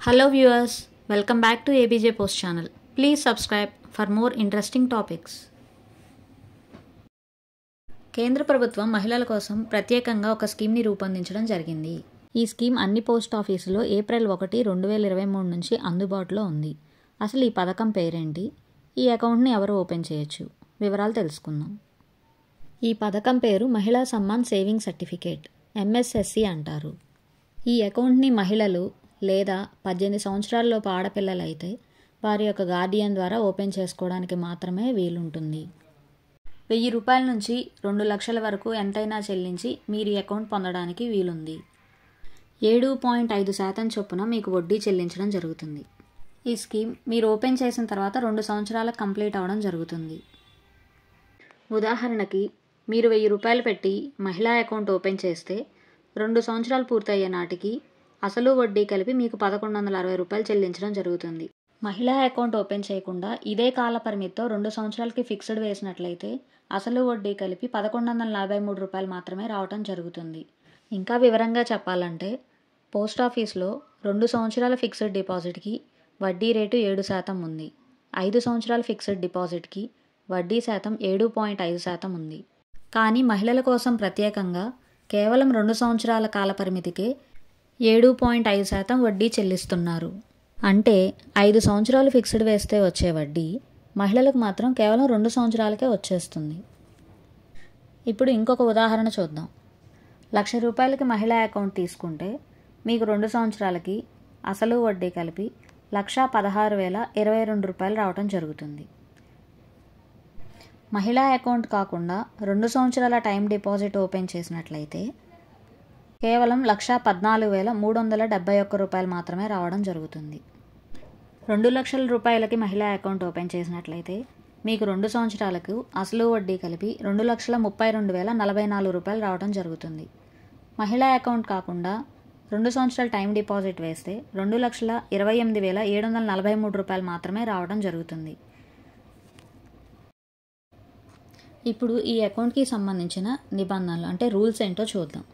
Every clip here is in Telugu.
Hello viewers, welcome back to ABJ Post channel. Please subscribe for more interesting topics. కేంద్ర ప్రభుత్వం మహిళల కోసం ప్రత్యేకంగా ఒక స్కీమ్ని రూపొందించడం జరిగింది. ఈ స్కీమ్ అన్ని పోస్ట్ ఆఫీసులో ఏప్రిల్ 1, 2023 నుంచి అందుబాటులో ఉంది. అసలు ఈ పథకం పేరేంటి? ఈ అకౌంట్ని ఎవరు ఓపెన్ చేయొచ్చు? వివరాలు తెలుసుకుందాం. ఈ పథకం పేరు మహిళా సమ్మాన్ సేవింగ్ సర్టిఫికేట్, MSSC అంటారు. ఈ అకౌంట్ని మహిళలు లేదా 18 సంవత్సరాలలోపు ఆడపిల్లలైతే వారి యొక్క గార్డియన్ ద్వారా ఓపెన్ చేసుకోవడానికి మాత్రమే వీలుంటుంది. 1000 రూపాయల నుంచి 2 లక్షల వరకు ఎంతైనా చెల్లించి మీరు ఈ అకౌంట్ పొందడానికి వీలుంది. 7.5% చొప్పున మీకు వడ్డీ చెల్లించడం జరుగుతుంది. ఈ స్కీమ్ మీరు ఓపెన్ చేసిన తర్వాత 2 సంవత్సరాలకు కంప్లీట్ అవ్వడం జరుగుతుంది. ఉదాహరణకి మీరు 1000 రూపాయలు పెట్టి మహిళా అకౌంట్ ఓపెన్ చేస్తే 2 సంవత్సరాలు పూర్తయ్యే నాటికి అసలు వడ్డీ కలిపి మీకు 1160 రూపాయలు చెల్లించడం జరుగుతుంది. మహిళా అకౌంట్ ఓపెన్ చేయకుండా ఇదే కాల పరిమితితో 2 సంవత్సరాలకి ఫిక్స్డ్ వేసినట్లయితే అసలు వడ్డీ కలిపి 1143 రూపాయలు మాత్రమే రావడం జరుగుతుంది. ఇంకా వివరంగా చెప్పాలంటే పోస్ట్ ఆఫీస్లో 2 సంవత్సరాల ఫిక్స్డ్ డిపాజిట్కి వడ్డీ రేటు 7% ఉంది. 5 సంవత్సరాల ఫిక్స్డ్ డిపాజిట్కి వడ్డీ శాతం 7.5% ఉంది. కానీ మహిళల కోసం ప్రత్యేకంగా కేవలం 2 సంవత్సరాల కాల పరిమితికే 7.5% వడ్డీ చెల్లిస్తున్నారు. అంటే 5 సంవత్సరాలు ఫిక్స్డ్ వేస్తే వచ్చే వడ్డీ మహిళలకు మాత్రం కేవలం 2 సంవత్సరాలకే వచ్చేస్తుంది. ఇప్పుడు ఇంకొక ఉదాహరణ చూద్దాం. 1,00,000 రూపాయలకి మహిళా అకౌంట్ తీసుకుంటే మీకు 2 సంవత్సరాలకి అసలు వడ్డీ కలిపి 1,16,022 రూపాయలు రావడం జరుగుతుంది. మహిళా అకౌంట్ కాకుండా 2 సంవత్సరాల టైం డిపాజిట్ ఓపెన్ చేసినట్లయితే కేవలం 1,14,371 రూపాయలు మాత్రమే రావడం జరుగుతుంది. 2 లక్షల రూపాయలకి మహిళా అకౌంట్ ఓపెన్ చేసినట్లయితే మీకు 2 సంవత్సరాలకు అసలు వడ్డీ కలిపి 2,32,044 రూపాయలు రావడం జరుగుతుంది. మహిళా అకౌంట్ కాకుండా 2 సంవత్సరాల టైం డిపాజిట్ వేస్తే 2,28,743 రూపాయలు మాత్రమే రావడం జరుగుతుంది. ఇప్పుడు ఈ అకౌంట్కి సంబంధించిన నిబంధనలు అంటే రూల్స్ ఏంటో చూద్దాం.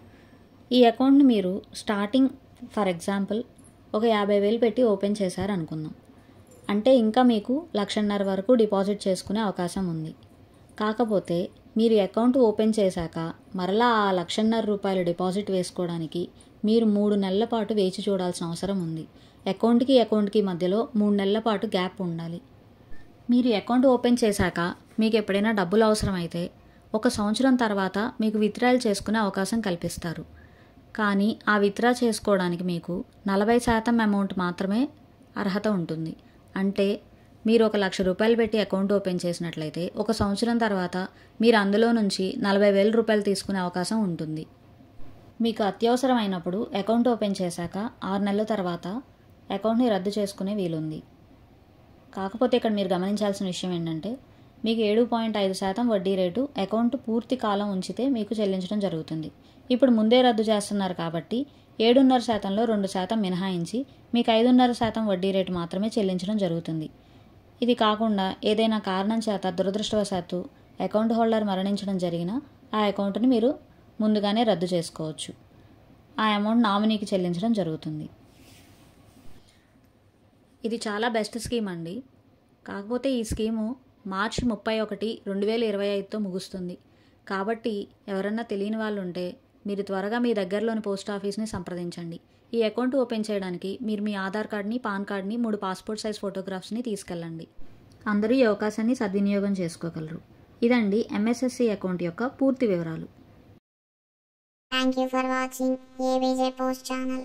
ఈ అకౌంట్ని మీరు స్టార్టింగ్ ఫర్ ఎగ్జాంపుల్ ఒక 50,000 పెట్టి ఓపెన్ చేశారనుకుందాం. అంటే ఇంకా మీకు 1,50,000 వరకు డిపాజిట్ చేసుకునే అవకాశం ఉంది. కాకపోతే మీరు అకౌంట్ ఓపెన్ చేశాక మరలా ఆ 1,50,000 రూపాయలు డిపాజిట్ వేసుకోవడానికి మీరు 3 నెలల పాటు వేచి చూడాల్సిన అవసరం ఉంది. అకౌంట్కి మధ్యలో 3 నెలల పాటు గ్యాప్ ఉండాలి. మీరు అకౌంట్ ఓపెన్ చేశాక మీకు ఎప్పుడైనా డబ్బులు అవసరమైతే 1 సంవత్సరం తర్వాత మీకు విత్డ్రాయల్ చేసుకునే అవకాశం కల్పిస్తారు. కానీ ఆ విత్డ్రా చేసుకోవడానికి మీకు 40% అమౌంట్ మాత్రమే అర్హత ఉంటుంది. అంటే మీరు 1,00,000 రూపాయలు పెట్టి అకౌంట్ ఓపెన్ చేసినట్లయితే 1 సంవత్సరం తర్వాత మీరు అందులో నుంచి 40,000 రూపాయలు తీసుకునే అవకాశం ఉంటుంది. మీకు అత్యవసరమైనప్పుడు అకౌంట్ ఓపెన్ చేశాక 6 నెలల తర్వాత అకౌంట్ని రద్దు చేసుకునే వీలుంది. కాకపోతే ఇక్కడ మీరు గమనించాల్సిన విషయం ఏంటంటే మీకు 7.5% వడ్డీ రేటు అకౌంట్ పూర్తి కాలం ఉంచితే మీకు చెల్లించడం జరుగుతుంది. ఇప్పుడు ముందే రద్దు చేస్తున్నారు కాబట్టి 7.5%లో 2% మినహాయించి మీకు 5.5% వడ్డీ రేటు మాత్రమే చెల్లించడం జరుగుతుంది. ఇది కాకుండా ఏదైనా కారణం చేత దురదృష్టవశాత్తు అకౌంట్ హోల్డర్ మరణించడం జరిగినా ఆ అకౌంట్ని మీరు ముందుగానే రద్దు చేసుకోవచ్చు. ఆ అమౌంట్ నామినీకి చెల్లించడం జరుగుతుంది. ఇది చాలా బెస్ట్ స్కీమ్ అండి. కాకపోతే ఈ స్కీము మార్చి 31, 2025తో ముగుస్తుంది. కాబట్టి ఎవరన్నా తెలియని వాళ్ళు ఉంటే మీరు త్వరగా మీ దగ్గరలోని పోస్ట్ ఆఫీస్ని సంప్రదించండి. ఈ అకౌంట్ ఓపెన్ చేయడానికి మీరు మీ ఆధార్ కార్డ్ని, పాన్ కార్డ్ని, 3 పాస్పోర్ట్ సైజ్ ఫోటోగ్రాఫ్స్ని తీసుకెళ్ళండి. అందరూ ఈ అవకాశాన్ని సద్వినియోగం చేసుకోగలరు. ఇదండి MSSC అకౌంట్ యొక్క పూర్తి వివరాలు. Thank you for watching ABJ Post channel.